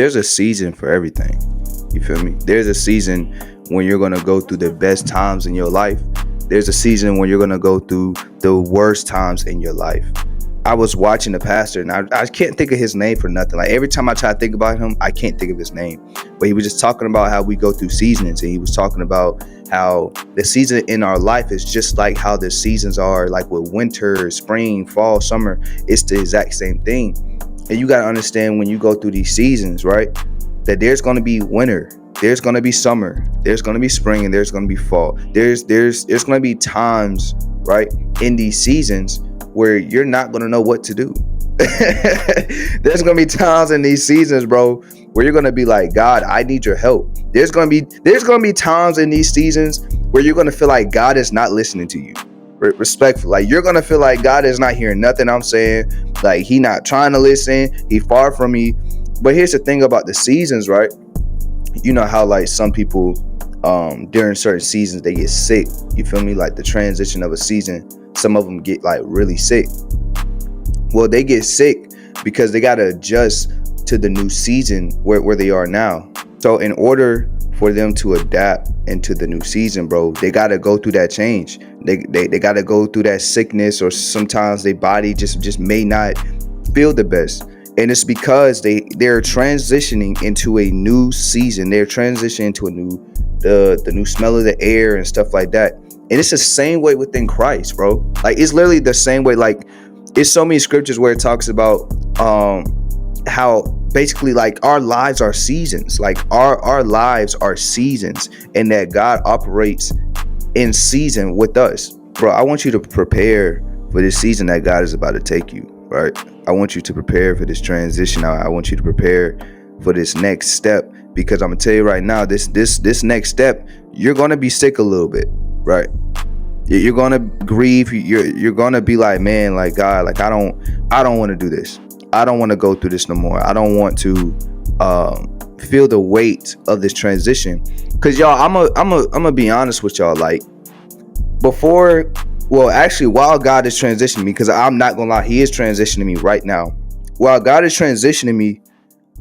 there's a season for everything. You feel me? There's a season when you're gonna go through the best times in your life. There's a season when you're gonna go through the worst times in your life. I was watching the pastor, and I can't think of his name for nothing. Like, every time I try to think about him, I can't think of his name. But he was just talking about how we go through seasons, and he was talking about how the season in our life is just like how the seasons are, like with winter, spring, fall, summer. It's the exact same thing. And you got to understand, when you go through these seasons, right, that there's going to be winter, there's going to be summer, there's going to be spring, and there's going to be fall. There's going to be times, right, in these seasons where you're not going to know what to do. There's going to be times in these seasons, bro, where you're going to be like, God, I need your help. There's going to be times in these seasons where you're going to feel like God is not listening to you. Respectful. Like, you're going to feel like God is not hearing nothing I'm saying. Like, he not trying to listen. He far from me. But here's the thing about the seasons, right? You know how, like, some people during certain seasons, they get sick. You feel me? Like, the transition of a season, some of them get like really sick. Well, they get sick because they got to adjust to the new season where they are now. So in order for them to adapt into the new season, bro, they got to go through that change. They got to go through that sickness, or sometimes their body just may not feel the best. And it's because they're transitioning into a new season. They're transitioning into the new smell of the air and stuff like that. And it's the same way within Christ, bro. Like, it's literally the same way. Like, it's so many scriptures where it talks about how basically, like, our lives are seasons. Like, our lives are seasons, and that God operates in season with us. Bro, I want you to prepare for this season that God is about to take you, right? I want you to prepare for this transition. I want you to prepare for this next step, because I'm gonna tell you right now, this next step, you're gonna be sick a little bit, right? You're gonna grieve. You're gonna be like, man, like, God, like, I don't want to do this. I don't want to go through this no more. I don't want to feel the weight of this transition. Cause y'all, I'm gonna be honest with y'all. Like, while God is transitioning me, because I'm not gonna lie, He is transitioning me right now. While God is transitioning me,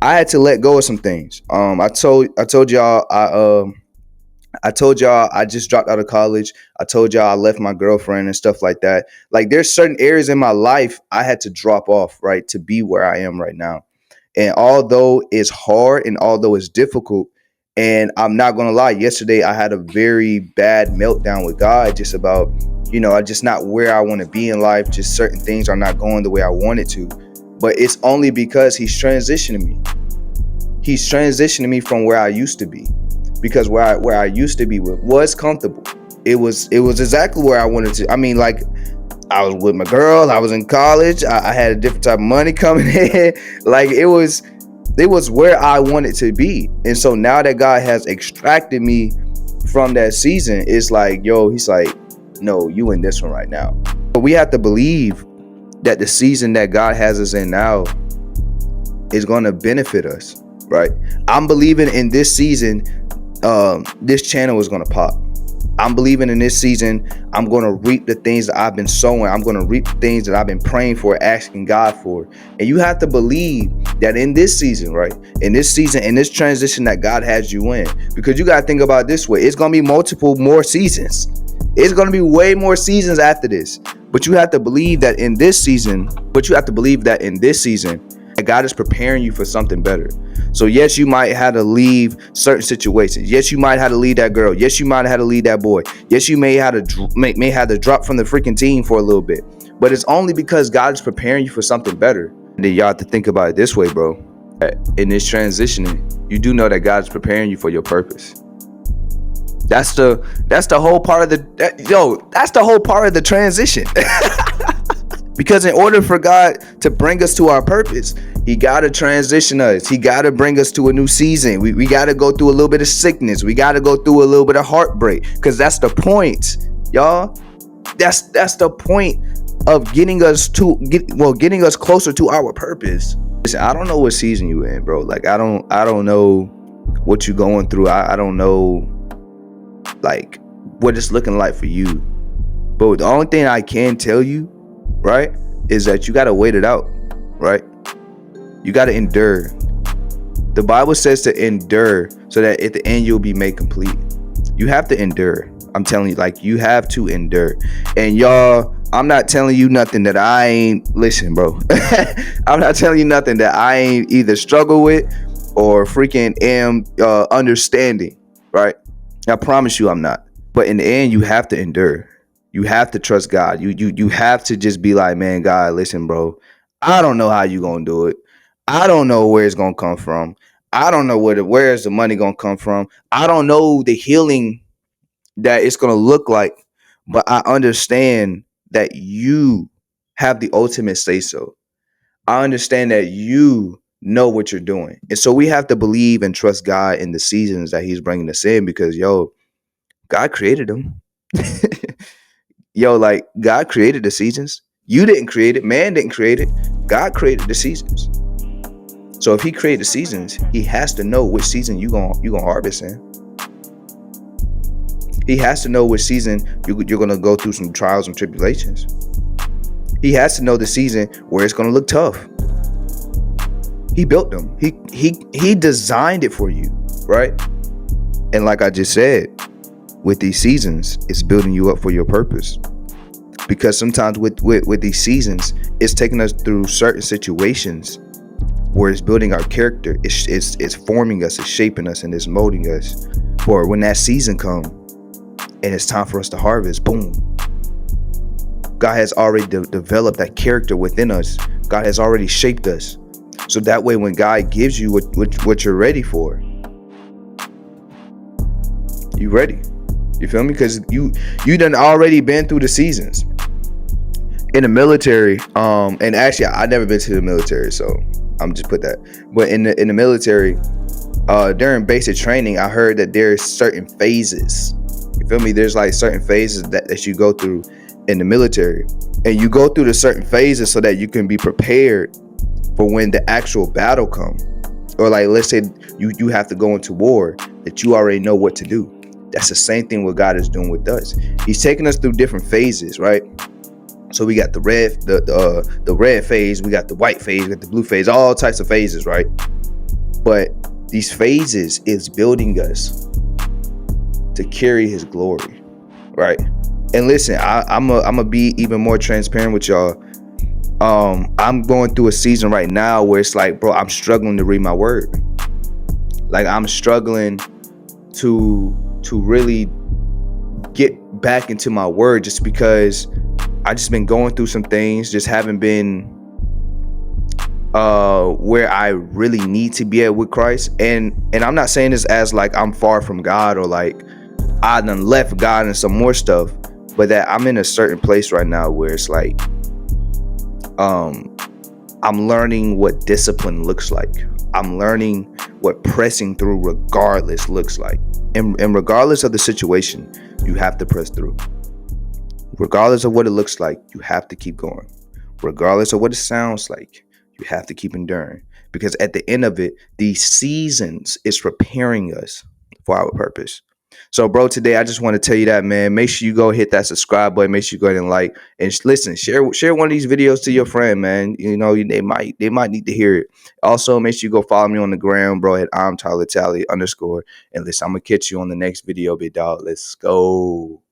I had to let go of some things. I told y'all I told y'all I just dropped out of college. I told y'all I left my girlfriend and stuff like that. Like, there's certain areas in my life I had to drop off, right, to be where I am right now. And although it's hard and although it's difficult, and I'm not going to lie, yesterday I had a very bad meltdown with God, just about, I'm just not where I want to be in life. Just certain things are not going the way I want it to. But it's only because He's transitioning me. He's transitioning me from where I used to be. Because where I used to be was comfortable. It was exactly where I wanted to. I mean, like, I was with my girl. I was in college. I had a different type of money coming in. Like, it was where I wanted to be. And so now that God has extracted me from that season, it's like, yo, He's like, no, you in this one right now. But we have to believe that the season that God has us in now is going to benefit us, right? I'm believing in this season, this channel is going to pop. I'm believing in this season, I'm going to reap the things that I've been sowing. I'm going to reap the things that I've been praying for, asking God for. And you have to believe that in this season, right? In this season, in this transition that God has you in, because you got to think about it this way. It's going to be multiple more seasons. It's going to be way more seasons after this. But you have to believe that in this season, that God is preparing you for something better. So yes, you might have to leave certain situations. Yes, you might have to leave that girl. Yes, you might have to leave that boy. Yes, you may have to drop from the freaking team for a little bit. But it's only because God is preparing you for something better. And then y'all have to think about it this way, bro. In this transitioning, you do know that God is preparing you for your purpose. That's the whole part of that's the whole part of the transition. Because in order for God to bring us to our purpose, He got to transition us. He got to bring us to a new season. We got to go through a little bit of sickness. We got to go through a little bit of heartbreak, because that's the point, y'all. That's the point of getting us closer to our purpose. Listen, I don't know what season you in, bro. Like, I don't know what you're going through. I don't know, like, what it's looking like for you. But the only thing I can tell you, right, is that you got to wait it out, right? You got to endure. The Bible says to endure so that at the end you'll be made complete. You have to endure. I'm telling you, like, you have to endure. And y'all, I'm not telling you nothing that I ain't, listen, bro. I'm not telling you nothing that I ain't either struggle with or freaking am understanding, right? I promise you I'm not. But in the end, you have to endure. You have to trust God. You have to just be like, man, God, listen, bro. I don't know how you gonna do it. I don't know where it's gonna come from. I don't know where's the money gonna come from. I don't know the healing that it's gonna look like, but I understand that you have the ultimate say so. I understand that you know what you're doing, and so we have to believe and trust God in the seasons that He's bringing us in because yo, God created them. Yo, like God created the seasons. You didn't create it. Man didn't create it. God created the seasons. So if He created the seasons, He has to know which season you gonna harvest in. He has to know which season you're gonna go through some trials and tribulations. He has to know the season where it's gonna look tough. He built them. He designed it for you, right? And like I just said, with these seasons, it's building you up for your purpose. Because sometimes with these seasons, it's taking us through certain situations where it's building our character. It's forming us, it's shaping us, and it's molding us. For when that season comes and it's time for us to harvest, boom. God has already developed that character within us. God has already shaped us. So that way, when God gives you what you're ready for, you ready. You feel me? Because you done already been through the seasons. In the military, and actually I never been to the military, so I'm just put that. But in the military, during basic training, I heard that there's certain phases. You feel me? There's like certain phases that you go through in the military, and you go through the certain phases so that you can be prepared for when the actual battle comes. Or like, let's say you have to go into war, that you already know what to do. That's the same thing what God is doing with us. He's taking us through different phases, right? So we got the red phase, we got the white phase, we got the blue phase, all types of phases, right? But these phases is building us to carry His glory, right? And listen, I'm gonna be even more transparent with y'all. I'm going through a season right now where it's like, bro, I'm struggling to read my word. Like I'm struggling to really get back into my word, just because I just been going through some things, just haven't been where I really need to be at with Christ. And I'm not saying this as like I'm far from God or like I done left God and some more stuff, but that I'm in a certain place right now where it's like I'm learning what discipline looks like. I'm learning what pressing through regardless looks like. And regardless of the situation, you have to press through. Regardless of what it looks like, you have to keep going. Regardless of what it sounds like, you have to keep enduring. Because at the end of it, these seasons is preparing us for our purpose. So, bro, today I just want to tell you that, man. Make sure you go hit that subscribe button. Make sure you go ahead and like and listen. Share one of these videos to your friend, man. You know they might need to hear it. Also, make sure you go follow me on the gram, bro. At I'm Tyler Tally _ And listen, I'm gonna catch you on the next video, big dog. Let's go.